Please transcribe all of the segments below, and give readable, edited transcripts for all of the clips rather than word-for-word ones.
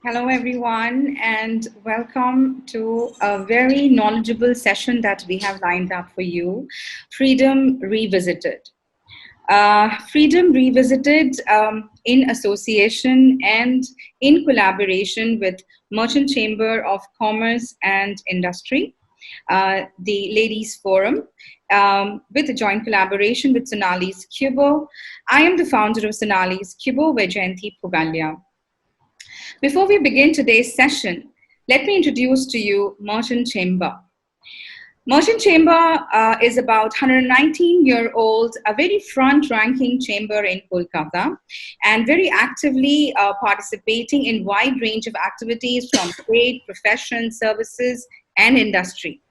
Hello, everyone, and welcome to a very knowledgeable session that we have lined up for you, Freedom Revisited. Freedom Revisited in association and in collaboration with Merchant Chamber of Commerce and Industry, the Ladies Forum, with a joint collaboration with Sonali's Cubo. I am the founder of Sonali's Cubo, Vajayanti Pugalia. Before we begin today's session, let me introduce to you Merchant Chamber. Merchant Chamber is about 119-year-old, a very front-ranking chamber in Kolkata, and very actively participating in wide range of activities from trade, profession, services, and industry.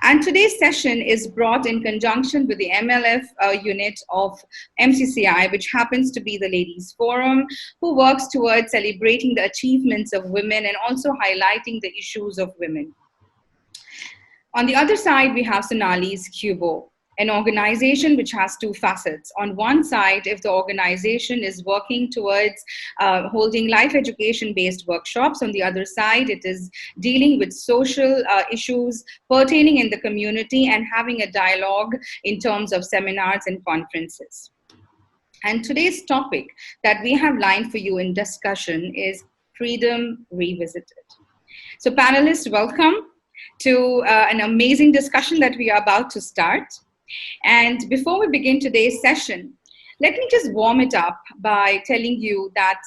And today's session is brought in conjunction with the MLF unit of MCCI, which happens to be the Ladies Forum, who works towards celebrating the achievements of women and also highlighting the issues of women. On the other side, we have Sonali's Cubo, an organization which has two facets. On one side, if the organization is working towards holding life education-based workshops, on the other side, it is dealing with social issues pertaining in the community and having a dialogue in terms of seminars and conferences. And today's topic that we have lined for you in discussion is Freedom Revisited. So panelists, welcome to an amazing discussion that we are about to start. And before we begin today's session, let me just warm it up by telling you that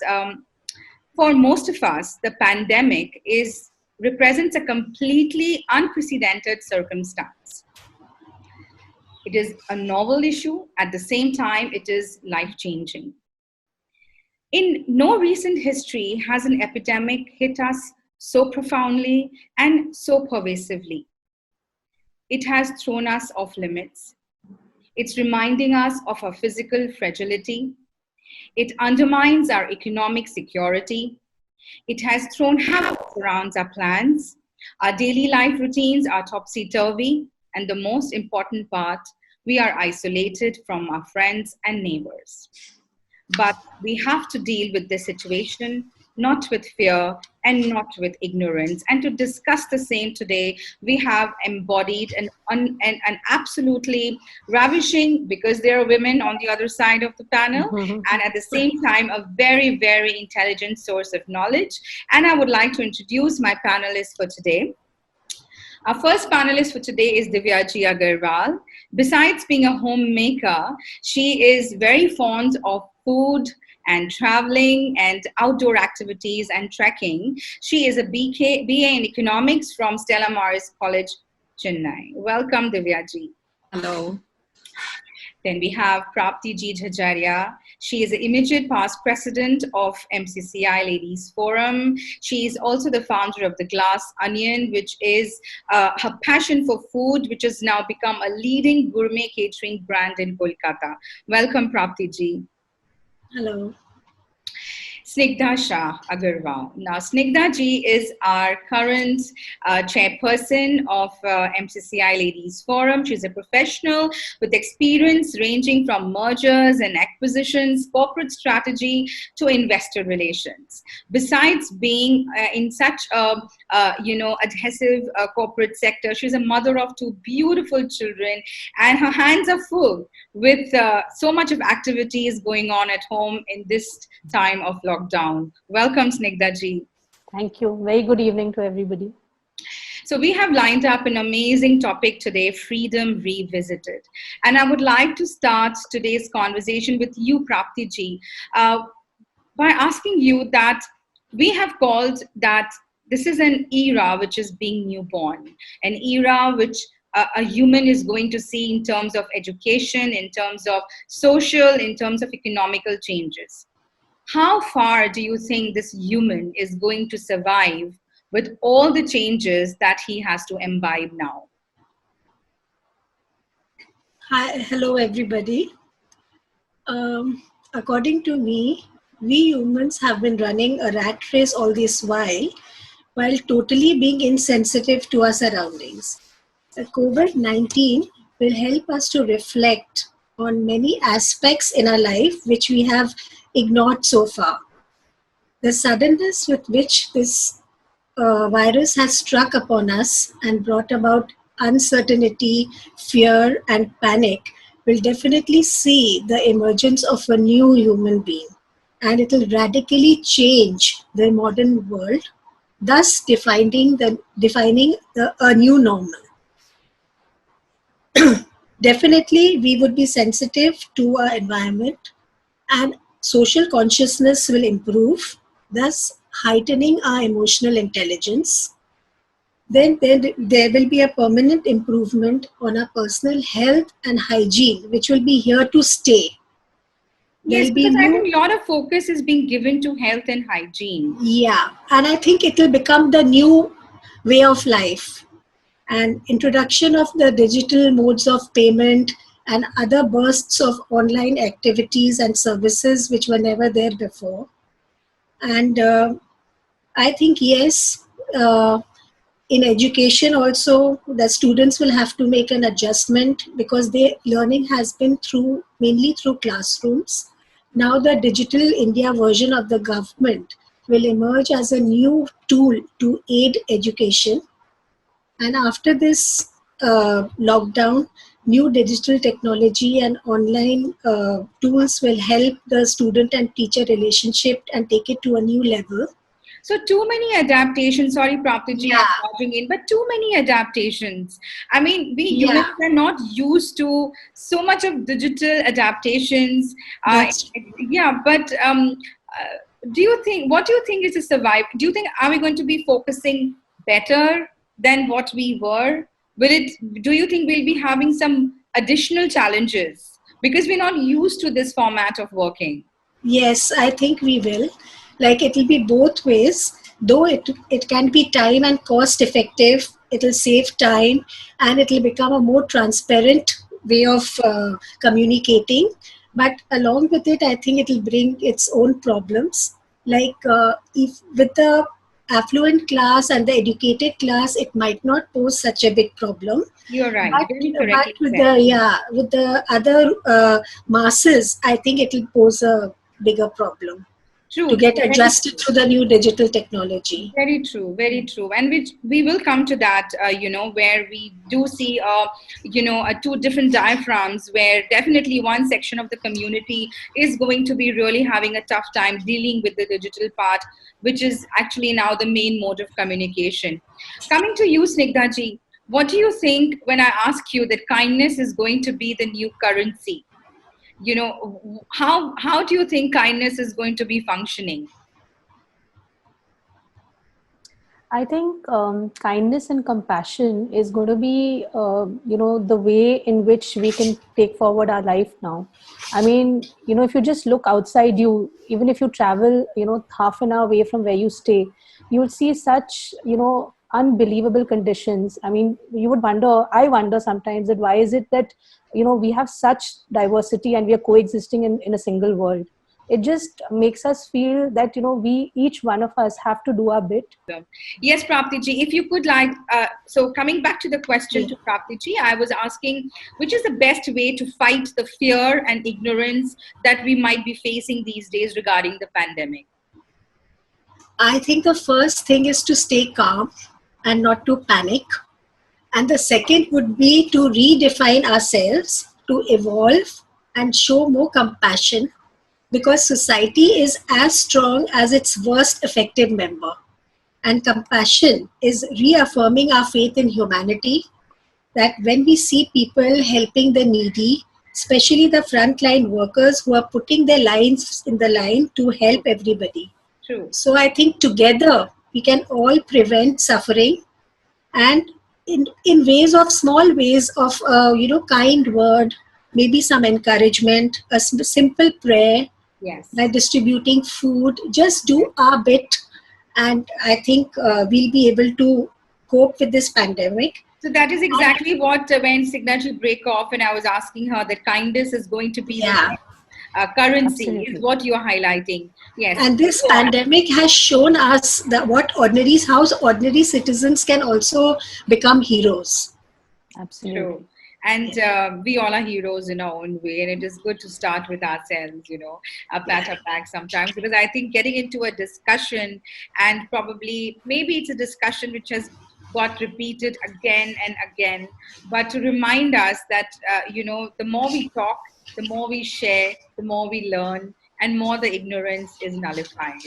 for most of us, the pandemic represents a completely unprecedented circumstance. It is a novel issue. At the same time, it is life-changing. In no recent history has an epidemic hit us so profoundly and so pervasively. It has thrown us off limits. It's reminding us of our physical fragility. It undermines our economic security. It has thrown havoc around our plans. Our daily life routines are topsy-turvy. And the most important part, we are isolated from our friends and neighbors. But we have to deal with this situation, not with fear and not with ignorance. And to discuss the same today, we have embodied an absolutely ravishing, because there are women on the other side of the panel, and at the same time, a very, very intelligent source of knowledge. And I would like to introduce my panelists for today. Our first panelist for today is Divyaji Agarwal. Besides being a homemaker, she is very fond of food and traveling and outdoor activities and trekking. She is a BA in economics from Stella Maris College, Chennai. Welcome, Divyaji. Hello. Then we have Prapti G. Jhajaria. She is the immediate past president of MCCI Ladies Forum. She is also the founder of The Glass Onion, which is her passion for food, which has now become a leading gourmet catering brand in Kolkata. Welcome, Prapti Ji. Hello. Snigdha Shah Agarwal. Now, Snigdha Ji is our current chairperson of MCCI Ladies Forum. She's a professional with experience ranging from mergers and acquisitions, corporate strategy to investor relations. Besides being in such a adhesive corporate sector, she's a mother of two beautiful children, and her hands are full with so much of activities going on at home in this time of lockdown. Welcome, Snigdha Ji. Thank you. Very good evening to everybody. So we have lined up an amazing topic today, Freedom Revisited. And I would like to start today's conversation with you, Prapti Ji, by asking you that we have called that this is an era which is being newborn, an era which a human is going to see in terms of education, in terms of social, in terms of economical changes. How far do you think this human is going to survive with all the changes that he has to imbibe now? Hi, hello everybody. According to me, we humans have been running a rat race all this while totally being insensitive to our surroundings. COVID-19 will help us to reflect on many aspects in our life which we have ignored so far. The suddenness with which this virus has struck upon us and brought about uncertainty, fear, and panic will definitely see the emergence of a new human being. And it will radically change the modern world, thus defining a new normal. Definitely, we would be sensitive to our environment, and social consciousness will improve, thus heightening our emotional intelligence. Then there will be a permanent improvement on our personal health and hygiene, which will be here to stay. Yes, because I think a lot of focus is being given to health and hygiene. Yeah, and I think it will become the new way of life. And introduction of the digital modes of payment and other bursts of online activities and services which were never there before. And I think, yes, in education also, the students will have to make an adjustment because their learning has been mainly through classrooms. Now the Digital India version of the government will emerge as a new tool to aid education. And after this lockdown, new digital technology and online tools will help the student and teacher relationship and take it to a new level. So too many adaptations. Sorry, Praptiji, Yeah. I'm barging in, but too many adaptations. I mean, we humans are not used to so much of digital adaptations. That's Yeah, but do you think? What do you think is a survive? Do you think are we going to be focusing better than what we were? Will it? Do you think we'll be having some additional challenges because we're not used to this format of working? Yes, I think we will. Like it will be both ways, though it can be time and cost effective, it will save time and it will become a more transparent way of communicating. But along with it, I think it will bring its own problems. Like if with the affluent class and the educated class, it might not pose such a big problem. You're right. But, Very but correctly with said. with the other masses, I think it will pose a bigger problem to True, get true, very adjusted true. to the new digital technology. Very true, very true, and which we will come to that. Where we do see, two different diaphragms. Where definitely one section of the community is going to be really having a tough time dealing with the digital part, which is actually now the main mode of communication. Coming to you, Snigdha ji, what do you think when I ask you that kindness is going to be the new currency? How do you think kindness is going to be functioning? I think kindness and compassion is going to be, the way in which we can take forward our life now. I mean, if you just look outside you, even if you travel, half an hour away from where you stay, you'll see such, unbelievable conditions. I mean, I wonder sometimes that why is it that, we have such diversity and we are coexisting in a single world. It just makes us feel that, we, each one of us have to do our bit. Yes, Praptiji, if you could so coming back to the question to Praptiji, I was asking which is the best way to fight the fear and ignorance that we might be facing these days regarding the pandemic? I think the first thing is to stay calm and not to panic. And the second would be to redefine ourselves, to evolve and show more compassion because society is as strong as its worst effective member. And compassion is reaffirming our faith in humanity, that when we see people helping the needy, especially the frontline workers who are putting their lives in the line to help everybody. True. So I think together we can all prevent suffering, and in ways of small ways of kind word, maybe some encouragement, a simple prayer, Yes. by distributing food, just do our bit, and I think we'll be able to cope with this pandemic. So that is exactly what when Signature break off and I was asking her that kindness is going to be the currency. Absolutely. Is what you're highlighting. Yes. And this pandemic has shown us that how ordinary citizens can also become heroes. Absolutely. True. And we all are heroes in our own way, and it is good to start with ourselves, pat our back sometimes, because I think getting into a discussion, and probably maybe it's a discussion which has got repeated again and again, but to remind us that the more we talk, the more we share, the more we learn, and more the ignorance is nullified.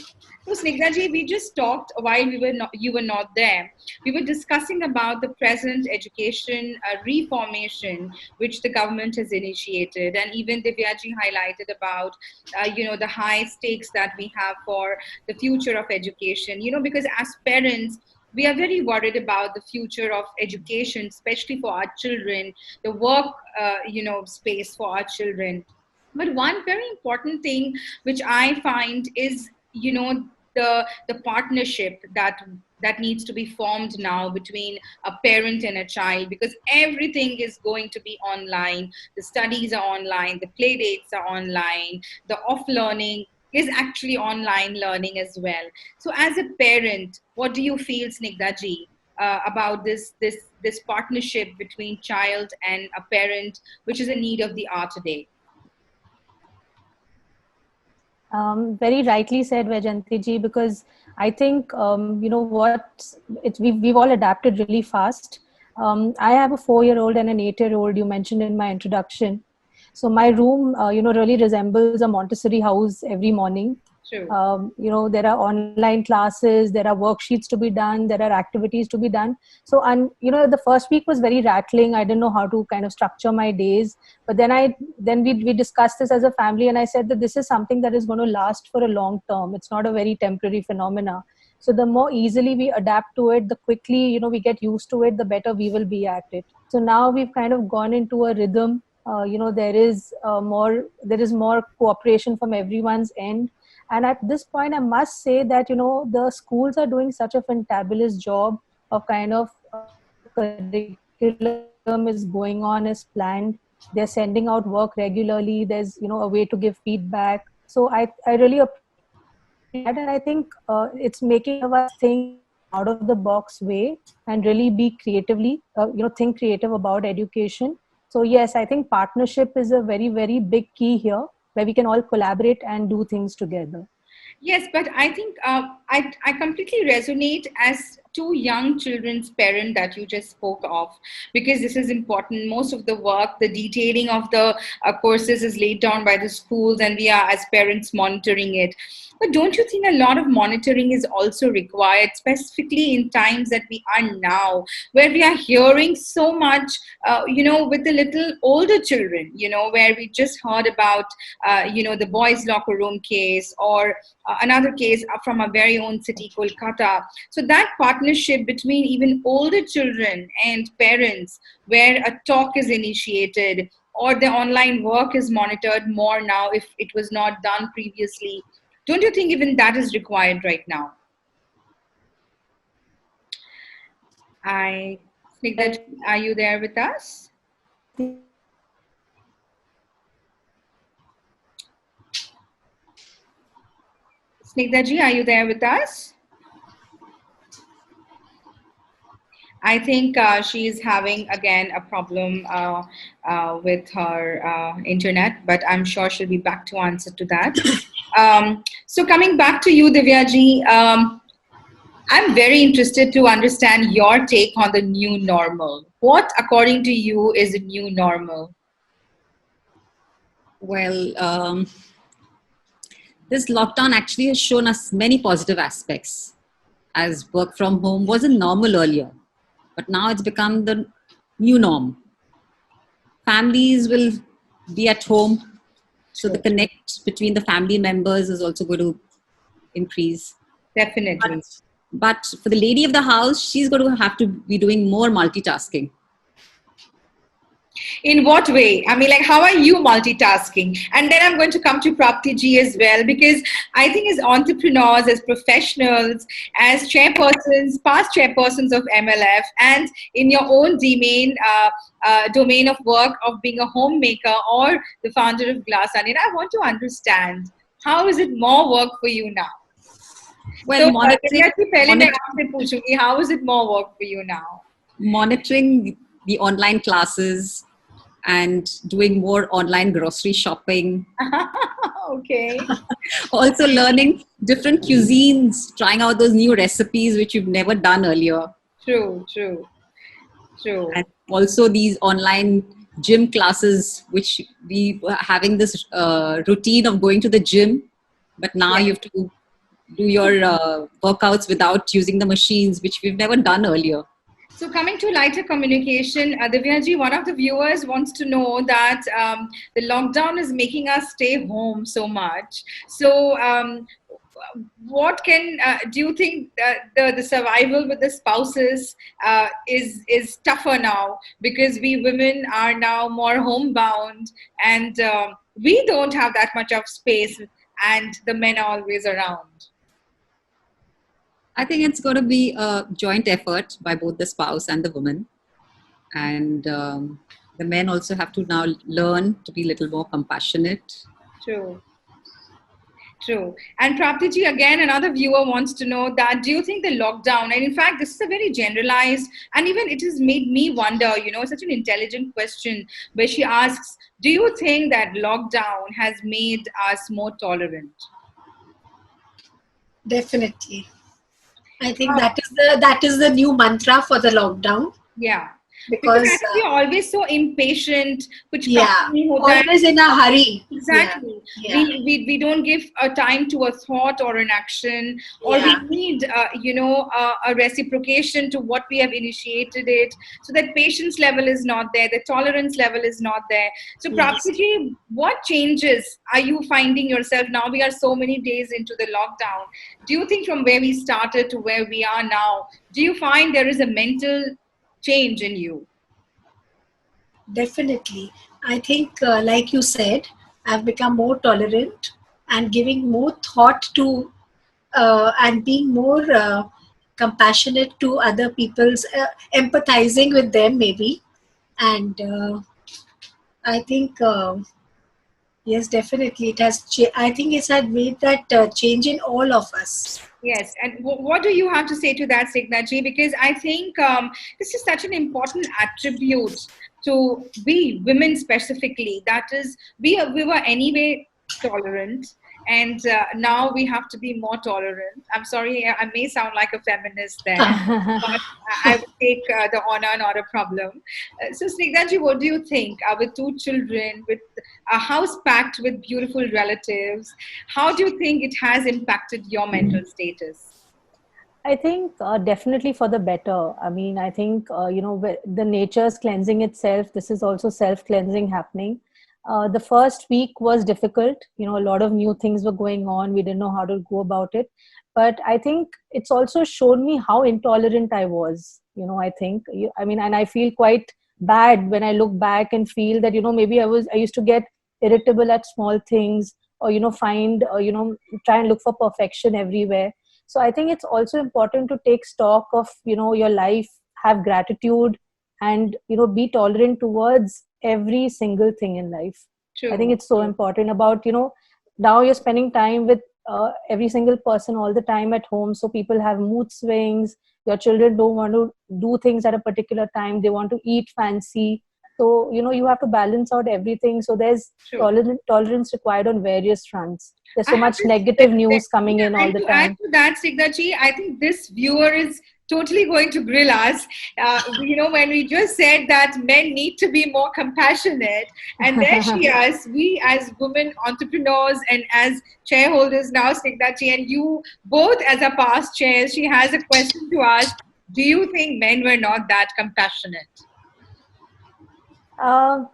So Snigdha ji, we just talked while you were not there. We were discussing about the present education reformation which the government has initiated, and even Divyaji highlighted about the high stakes that we have for the future of education. Because as parents, we are very worried about the future of education, especially for our children, the work space for our children. But one very important thing which I find is, the partnership that needs to be formed now between a parent and a child, because everything is going to be online. The studies are online, the play dates are online, the off learning is actually online learning as well. So as a parent, what do you feel, Snigdha ji, about this partnership between child and a parent, which is a need of the hour today? Very rightly said, Vajanti ji, because I think, we've all adapted really fast. I have a 4-year-old and an 8-year-old, you mentioned in my introduction. So my room, really resembles a Montessori house every morning. True. There are online classes, there are worksheets to be done, there are activities to be done. So, and the first week was very rattling. I didn't know how to kind of structure my days. But then we discussed this as a family, and I said that this is something that is going to last for a long term. It's not a very temporary phenomena. So the more easily we adapt to it, the quickly we get used to it, the better we will be at it. So now we've kind of gone into a rhythm. There is more cooperation from everyone's end. And at this point, I must say that, the schools are doing such a fantabulous job of kind of curriculum is going on as planned. They're sending out work regularly. There's, a way to give feedback. So I really appreciate that. And I think it's making us think out of the box way and really be creatively, think creative about education. So yes, I think partnership is a very, very big key here, where we can all collaborate and do things together. Yes, but I think I completely resonate as two young children's parent that you just spoke of, because this is important. Most of the work, the detailing of the courses is laid down by the schools, and we are as parents monitoring it. But don't you think a lot of monitoring is also required, specifically in times that we are now, where we are hearing so much, with the little older children, where we just heard about, the boys' locker room case, or another case from our very own city, Kolkata. So that partnership between even older children and parents, where a talk is initiated, or the online work is monitored more now if it was not done previously. Don't you think even that is required right now? I think that, are you there with us? Snigdha ji, are you there with us? I think she's having again a problem with her internet, but I'm sure she'll be back to answer to that. So coming back to you, Divyaji, I'm very interested to understand your take on the new normal. What, according to you, is a new normal? Well, this lockdown actually has shown us many positive aspects, as work from home wasn't normal earlier, but now it's become the new norm. Families will be at home, so the connect between the family members is also going to increase. Definitely. But for the lady of the house, she's going to have to be doing more multitasking. In what way? I mean, like, how are you multitasking? And then I'm going to come to Prapti ji as well, because I think as entrepreneurs, as professionals, as chairpersons, past chairpersons of MLF, and in your own domain of work of being a homemaker or the founder of Glass Onion, I want to understand, how is it more work for you now? Well, So, how is it more work for you now? monitoring the online classes, and doing more online grocery shopping. Okay. Also learning different cuisines, trying out those new recipes which you've never done earlier. True, true, true. And also these online gym classes, which we were having this routine of going to the gym, but now Yeah. you have to do your workouts without using the machines, which we've never done earlier. So coming to lighter communication, Divyaji, one of the viewers wants to know that the lockdown is making us stay home so much. So what can do you think the survival with the spouses is tougher now because we women are now more homebound and we don't have that much of space and the men are always around. I think it's going to be a joint effort by both the spouse and the woman. And the men also have to now learn to be a little more compassionate. True. True. And Praptiji, again, another viewer wants to know that do you think the lockdown, and in fact, this is a very generalized, and even it has made me wonder, such an intelligent question where she asks, do you think that lockdown has made us more tolerant? Definitely. I think that is the new mantra for the lockdown, Yeah. Because I because think we're always so impatient, which yeah, company always in a hurry. Yeah, exactly. yeah, We don't give a time to a thought or an action, or we yeah. need, a reciprocation to what we have initiated it. So that patience level is not there, the tolerance level is not there. So, Yes. Praptiji, what changes are you finding yourself now? We are so many days into the lockdown. Do you think from where we started to where we are now, do you find there is a mental change in you? Definitely. I think, like you said, I've become more tolerant and giving more thought to and being more compassionate to other people's, empathizing with them maybe. And I think, yes, definitely, it has. I think it's had made that change in all of us. Yes, and what do you have to say to that, Signaji? Because I think this is such an important attribute to we women specifically. That is, we were anyway tolerant, and now we have to be more tolerant. I'm sorry, I may sound like a feminist there, but I would take the honor, not a problem. So, Snigdhaji, what do you think? With two children, with a house packed with beautiful relatives, how do you think it has impacted your mental status? I think definitely for the better. I mean, I think, the nature's cleansing itself, this is also self cleansing happening. The first week was difficult. A lot of new things were going on. We didn't know how to go about it. But I think it's also shown me how intolerant I was. I think, I mean, and I feel quite bad when I look back and feel that, maybe I used to get irritable at small things, or, find, try and look for perfection everywhere. So I think it's also important to take stock of your life, have gratitude, and be tolerant towards every single thing in life. I think True. it's so important about now you're spending time with every single person all the time at home, so people have mood swings. Your children don't want to do things at a particular time, they want to eat fancy. So you have to balance out everything. So there's True. tolerance required on various fronts. There's I so have much this, negative news coming in yeah, all and the to add time. to that, Sigdachi, I think this viewer is totally going to grill us. When we just said that men need to be more compassionate, and there she is, we as women entrepreneurs and as shareholders now, Sigdachi, and you both as a past chairs, she has a question to ask. Do you think men were not that compassionate?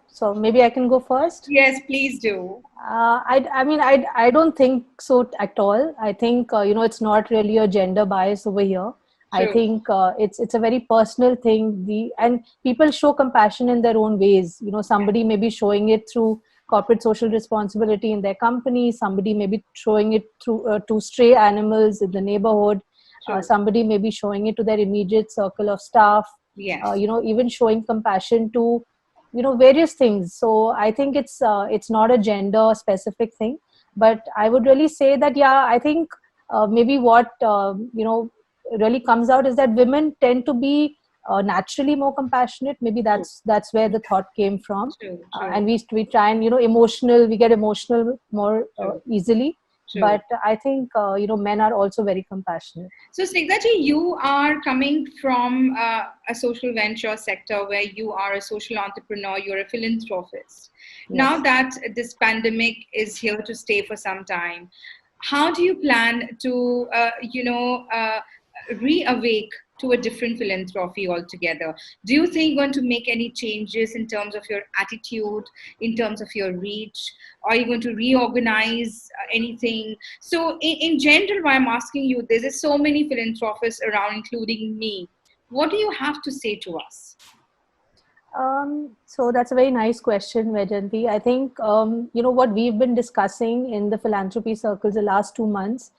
So maybe I can go first. Yes, please do. I mean, I don't think so at all. I think it's not really a gender bias over here. I True. think it's a very personal thing. And people show compassion in their own ways. Somebody may be showing it through corporate social responsibility in their company. Somebody may be showing it through to stray animals in the neighborhood. True. Somebody may be showing it to their immediate circle of staff. Yes. Even showing compassion to various things. So I think it's not a gender specific thing, but I would really say that, yeah, I think maybe what really comes out is that women tend to be naturally more compassionate. Maybe that's where the thought came from. True, And we try and we get emotional more easily. true. But I think men are also very compassionate. So, Snigdha, you are coming from a social venture sector where you are a social entrepreneur, you're a philanthropist. Now that this pandemic is here to stay for some time, how do you plan to, reawake to a different philanthropy altogether? Do you think you're going to make any changes in terms of your attitude, in terms of your reach? Are you going to reorganize anything? So in general, why I'm asking you this is so many philanthropists around, including me. What do you have to say to us? So that's a very nice question, Vajanti. I think, what we've been discussing in the philanthropy circles the last 2 months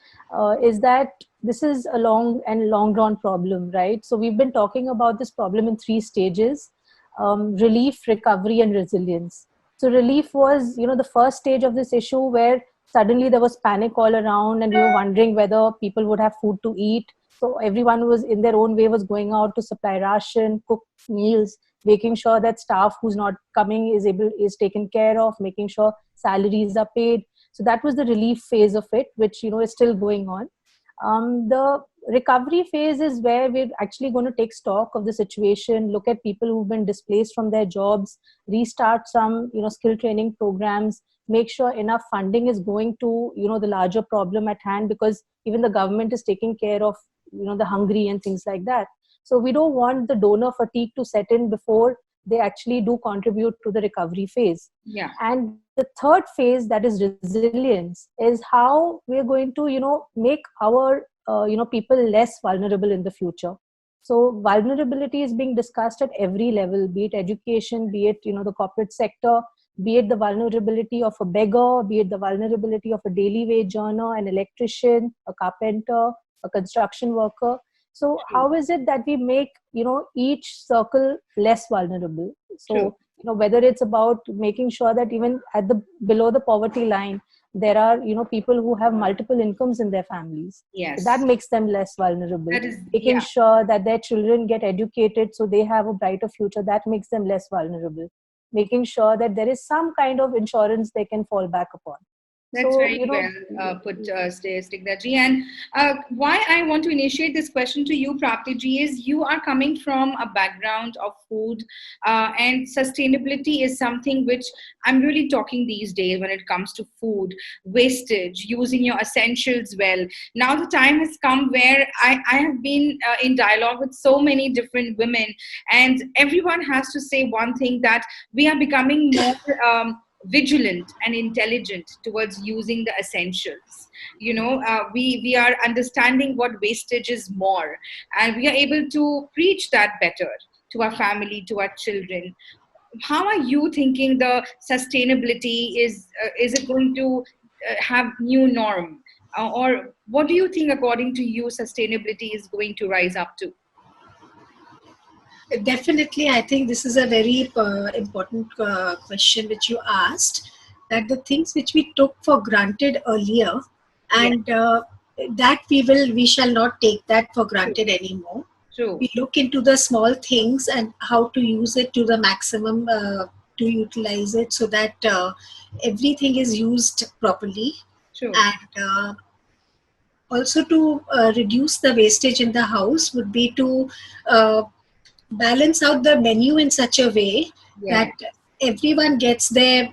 is that this is a long drawn problem, right? So we've been talking about this problem in 3 stages: relief, recovery, and resilience. So relief was, the first stage of this issue, where suddenly there was panic all around and we were wondering whether people would have food to eat. So everyone was in their own way was going out to supply ration, cook meals, making sure that staff who's not coming is taken care of, making sure salaries are paid. So that was the relief phase of it, which is still going on. The recovery phase is where we're actually going to take stock of the situation, look at people who've been displaced from their jobs, restart some skill training programs, make sure enough funding is going to the larger problem at hand, because even the government is taking care of the hungry and things like that. So we don't want the donor fatigue to set in before they actually do contribute to the recovery phase. Yeah. And the third phase, that is resilience, is how we're going to make our people less vulnerable in the future. So vulnerability is being discussed at every level, be it education, be it the corporate sector, be it the vulnerability of a beggar, be it the vulnerability of a daily wage earner, an electrician, a carpenter, a construction worker. So how is it that we make each circle less vulnerable? So whether it's about making sure that even at the below the poverty line, there are people who have multiple incomes in their families. Yes. So that makes them less vulnerable. That is, making sure that their children get educated so they have a brighter future, that makes them less vulnerable. Making sure that there is some kind of insurance they can fall back upon. That's very well put, Snigdha ji. And why I want to initiate this question to you, Prapti ji, is you are coming from a background of food, and sustainability is something which I'm really talking these days when it comes to food, wastage, using your essentials well. Now the time has come where I have been in dialogue with so many different women, and everyone has to say one thing, that we are becoming more vigilant and intelligent towards using the essentials. We are understanding what wastage is more, and we are able to preach that better to our family, to our children. How are you thinking the sustainability is it going to have new norm, or what do you think, according to you, sustainability is going to rise up to? Definitely, I think this is a very important question which you asked, that the things which we took for granted earlier, and that we shall not take that for granted anymore. True. We look into the small things and how to use it to the maximum, to utilize it so that everything is used properly. True. And also to reduce the wastage in the house would be to balance out the menu in such a way that everyone gets their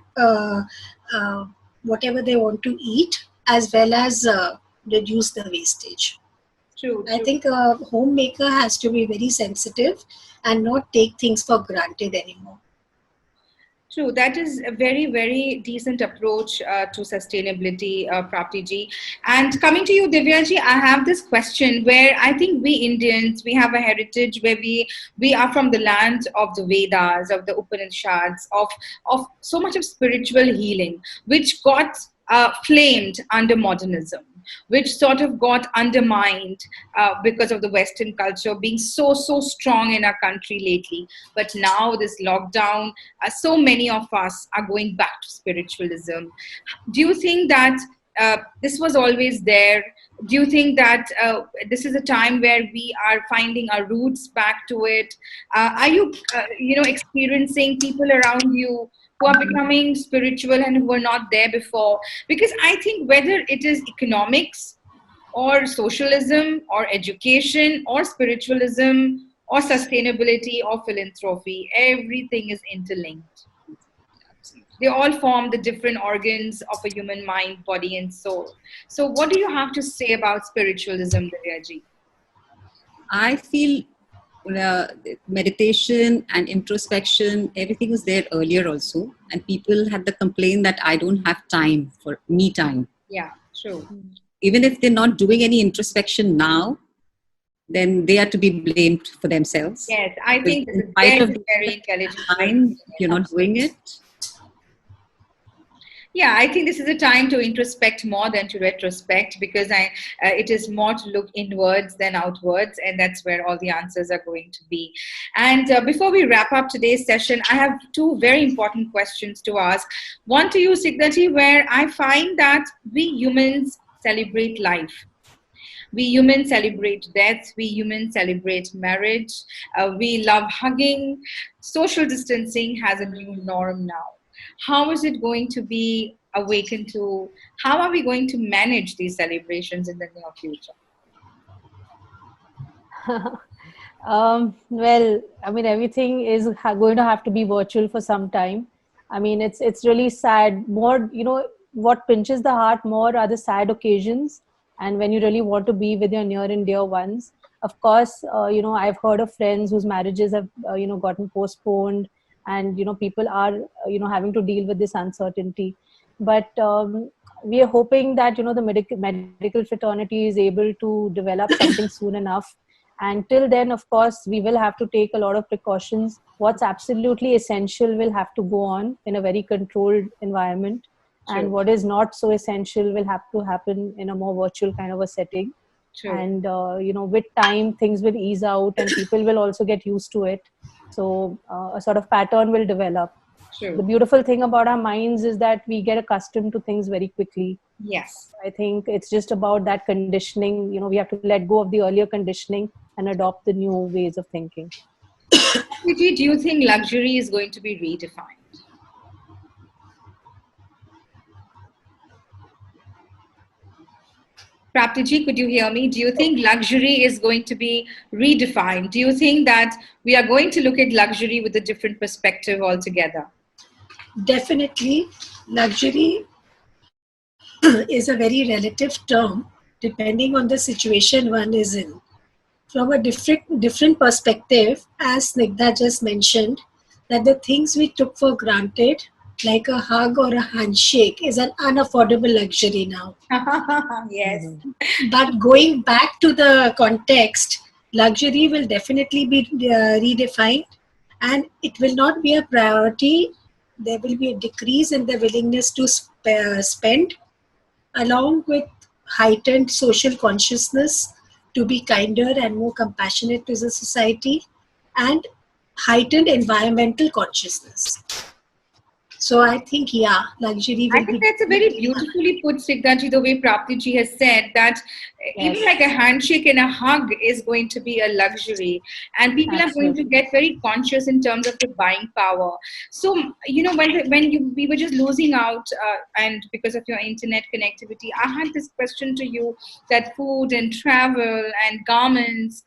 whatever they want to eat, as well as reduce the wastage. True. I think a homemaker has to be very sensitive and not take things for granted anymore. True. That is a very, very decent approach to sustainability, Prapti ji. And coming to you, Divya ji, I have this question where I think we Indians, we have a heritage where we are from the land of the Vedas, of the Upanishads, of so much of spiritual healing, which got flamed under modernism, which sort of got undermined because of the Western culture being so strong in our country lately. But now this lockdown, so many of us are going back to spiritualism. Do you think that this was always there? Do you think that this is a time where we are finding our roots back to it? Are you, experiencing people around you who are becoming spiritual and who were not there before? Because I think whether it is economics or socialism or education or spiritualism or sustainability or philanthropy, everything is interlinked. They all form the different organs of a human mind, body, and soul. So, what do you have to say about spiritualism, Divyaji? I feel meditation and introspection, everything was there earlier also. And people had the complaint that I don't have time for me time. Yeah, true. Even if they're not doing any introspection now, then they are to be blamed for themselves. Yes, I think this is very intelligent. Time, you're not doing it. Yeah, I think this is a time to introspect more than to retrospect, because it is more to look inwards than outwards, and that's where all the answers are going to be. And before we wrap up today's session, I have two very important questions to ask. One to you, Sigdati, where I find that we humans celebrate life. We humans celebrate death. We humans celebrate marriage. We love hugging. Social distancing has a new norm now. How is it going to be awakened to? How are we going to manage these celebrations in the near future? Well, I mean, everything is going to have to be virtual for some time. I mean, it's really sad. More, what pinches the heart more are the sad occasions, and when you really want to be with your near and dear ones. Of course, I've heard of friends whose marriages have, gotten postponed, and people are having to deal with this uncertainty. But we are hoping that the medical fraternity is able to develop something soon enough. And till then, of course, we will have to take a lot of precautions. What's absolutely essential will have to go on in a very controlled environment. True. And what is not so essential will have to happen in a more virtual kind of a setting. True. And with time things will ease out, and people will also get used to it. So a sort of pattern will develop. True. The beautiful thing about our minds is that we get accustomed to things very quickly. Yes. I think it's just about that conditioning. We have to let go of the earlier conditioning and adopt the new ways of thinking. Do you think luxury is going to be redefined? Praptiji, could you hear me? Do you think luxury is going to be redefined? Do you think that we are going to look at luxury with a different perspective altogether? Definitely, luxury is a very relative term depending on the situation one is in. From a different perspective, as Snigdha just mentioned, that the things we took for granted, like a hug or a handshake, is an unaffordable luxury now. Yes. But going back to the context, luxury will definitely be redefined, and it will not be a priority. There will be a decrease in the willingness to spend, along with heightened social consciousness to be kinder and more compassionate to the society, and heightened environmental consciousness. So I think, luxury will I think that's a very beautifully put, Sigdaji, the way Praptiji has said that even like a handshake and a hug is going to be a luxury, and people are going to get very conscious in terms of the buying power. So, we were just losing out, and because of your internet connectivity, I had this question to you that food and travel and garments,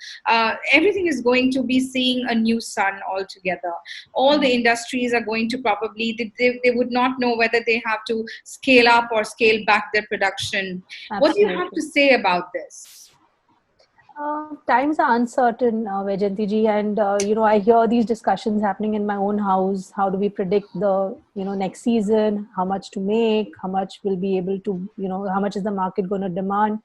everything is going to be seeing a new sun altogether. All the industries are going to probably, they would not know whether they have to scale up or scale back their production. Absolutely. What do you have to say about this? Times are uncertain, Vaijayanti ji, and I hear these discussions happening in my own house. How do we predict the next season? How much to make? How much will be able to how much is the market going to demand?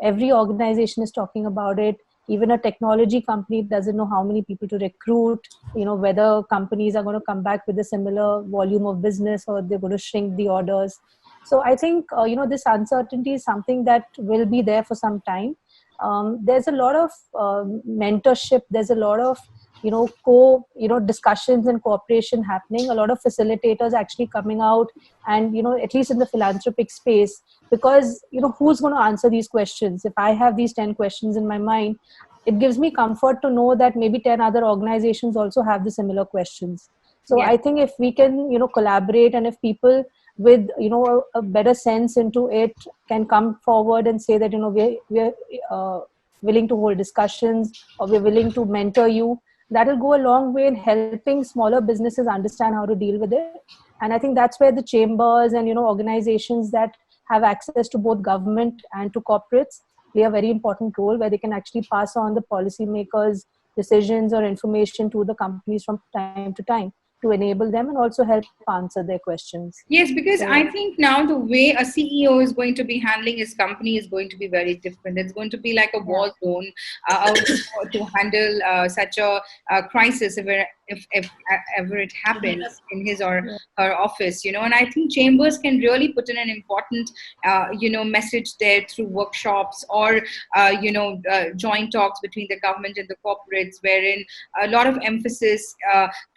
Every organization is talking about it. Even a technology company doesn't know how many people to recruit, whether companies are going to come back with a similar volume of business or they're going to shrink the orders. So I think, this uncertainty is something that will be there for some time. There's a lot of mentorship. There's a lot of discussions and cooperation happening, a lot of facilitators actually coming out, and at least in the philanthropic space, because who's going to answer these questions? If I have these 10 questions in my mind, it gives me comfort to know that maybe 10 other organizations also have the similar questions. So Yes. I think if we can collaborate, and if people with a better sense into it can come forward and say that we're willing to hold discussions, or we're willing to mentor you, that will go a long way in helping smaller businesses understand how to deal with it. And I think that's where the chambers and organizations that have access to both government and to corporates play a very important role, where they can actually pass on the policymakers decisions or information to the companies from time to time, to enable them and also help answer their questions. Yes, because So I think now the way a CEO is going to be handling his company is going to be very different. It's going to be like a yeah. war zone to handle such a crisis if ever it happens in his or Yeah. her office, And I think chambers can really put in an important, message there through workshops or, joint talks between the government and the corporates, wherein a lot of emphasis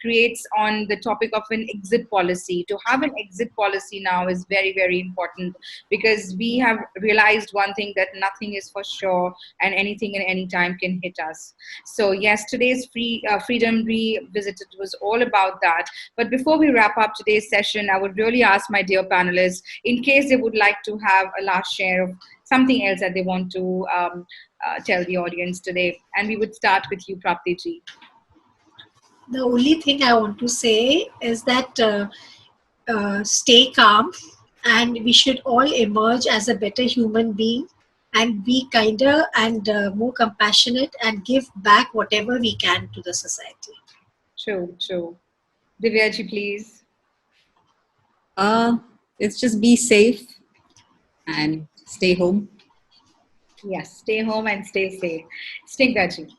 creates on the topic of an exit policy. To have an exit policy now is very, very important, because we have realized one thing, that nothing is for sure and anything and any time can hit us. So yes, today's Freedom Revisited was all about that. But before we wrap up today's session, I would really ask my dear panelists, in case they would like to have a last share of something else that they want to tell the audience today. And we would start with you, Prapti ji. The only thing I want to say is that stay calm, and we should all emerge as a better human being and be kinder and more compassionate and give back whatever we can to the society. True, true. Divya ji, please. It's just be safe and stay home. Yes, stay home and stay safe. Snigdha ji.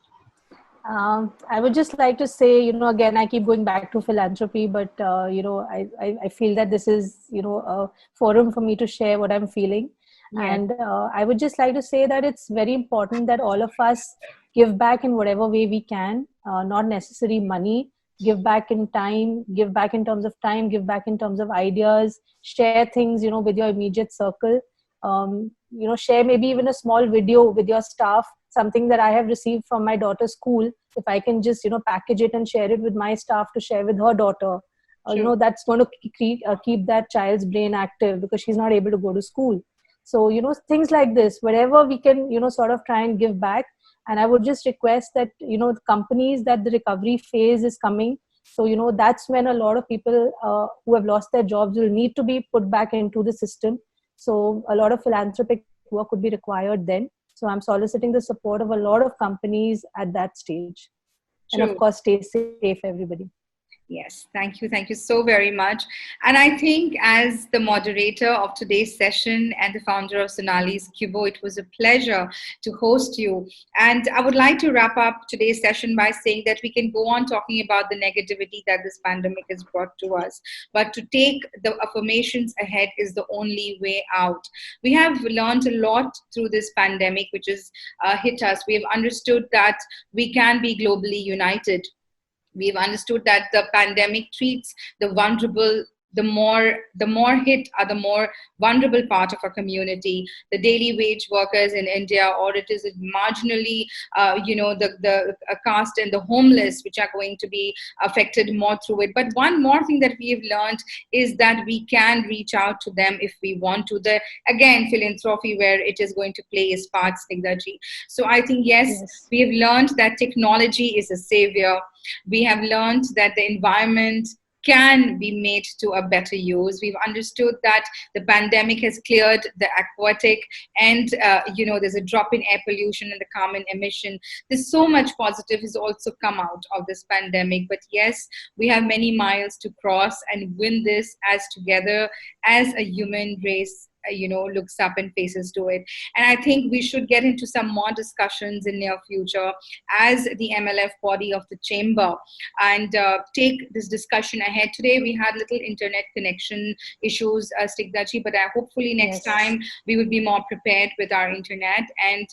I would just like to say, again, I keep going back to philanthropy, but, I feel that this is, a forum for me to share what I'm feeling. Yes. And I would just like to say that it's very important that all of us give back in whatever way we can, not necessarily money, give back in time, give back in terms of time, give back in terms of ideas, share things, with your immediate circle. Share maybe even a small video with your staff, something that I have received from my daughter's school. If I can just, package it and share it with my staff to share with her daughter, Sure. that's going to keep that child's brain active, because she's not able to go to school. So, things like this, wherever we can, sort of try and give back. And I would just request that, the companies, that the recovery phase is coming. So, that's when a lot of people who have lost their jobs will need to be put back into the system. So a lot of philanthropic work would be required then. So I'm soliciting the support of a lot of companies at that stage. And of True. course, stay safe, everybody. Yes, thank you. Thank you so very much. And I think, as the moderator of today's session and the founder of Sonali's Cubo, it was a pleasure to host you. And I would like to wrap up today's session by saying that we can go on talking about the negativity that this pandemic has brought to us, but to take the affirmations ahead is the only way out. We have learned a lot through this pandemic, which has hit us. We have understood that we can be globally united. We've understood that the pandemic treats the vulnerable, the more hit are the more vulnerable part of our community, the daily wage workers in India, or it is marginally, the caste and the homeless, which are going to be affected more through it. But one more thing that we have learned is that we can reach out to them if we want to. The again philanthropy, where it is going to play its part, Snigdhaji. So I think yes, we have learned that technology is a savior. We have learned that the environment can be made to a better use. We've understood that the pandemic has cleared the aquatic, and there's a drop in air pollution and the carbon emission. There's so much positive has also come out of this pandemic. But yes, we have many miles to cross and win this as together, as a human race looks up and faces to it. And I think we should get into some more discussions in near future as the MLF body of the chamber, and take this discussion ahead. Today we had little internet connection issues, Stigdachi, but hopefully next Yes. time we will be more prepared with our internet, and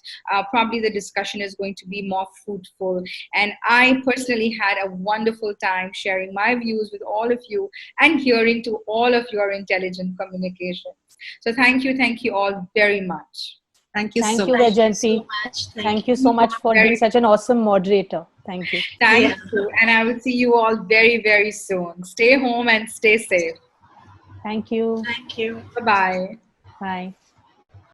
probably the discussion is going to be more fruitful. And I personally had a wonderful time sharing my views with all of you and hearing to all of your intelligent communications. So thank you all very much. Thank you Thank so you, much. Thank you Vajanti. so much. Thank you so much for being such an awesome moderator. Thank you. Thank Yeah. you. And I will see you all very, very soon. Stay home and stay safe. Thank you. Thank you. Bye-bye. Bye.